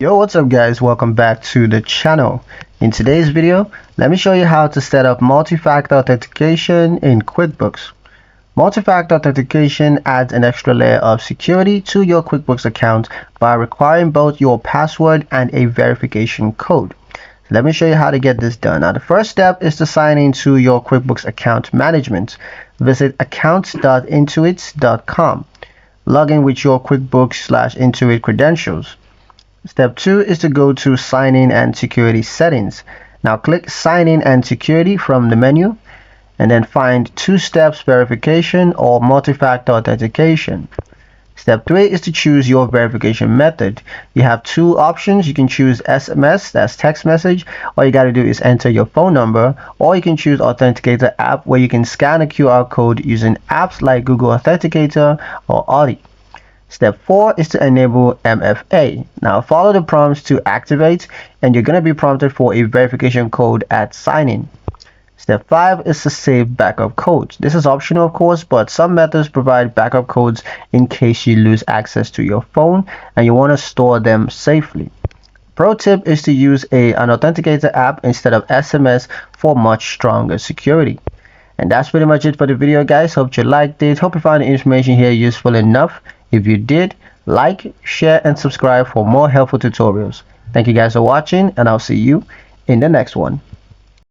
Yo, what's up guys, welcome back to the channel. In today's video, let me show you how to set up multi-factor authentication in QuickBooks. Multi-factor authentication adds an extra layer of security to your QuickBooks account by requiring both your password and a verification code. Let me show you how to get this done. Now the first step is to sign into your QuickBooks account management. Visit accounts.intuit.com. Log in with your QuickBooks/Intuit credentials. Step 2 is to go to Sign In and Security Settings. Now click Sign In and Security from the menu and then find two-step verification or multi-factor authentication. Step 3 is to choose your verification method. You have two options. You can choose SMS, that's text message. All you got to do is enter your phone number, or you can choose Authenticator app where you can scan a QR code using apps like Google Authenticator or Audi. Step 4 is to enable MFA. Now follow the prompts to activate and you're going to be prompted for a verification code at sign-in. Step 5 is to save backup codes. This is optional of course, but some methods provide backup codes in case you lose access to your phone and you want to store them safely. Pro tip is to use an Authenticator app instead of SMS for much stronger security. And that's pretty much it for the video guys. Hope you liked it. Hope you found the information here useful enough. If you did, like, share and subscribe for more helpful tutorials. Thank you guys for watching and I'll see you in the next one.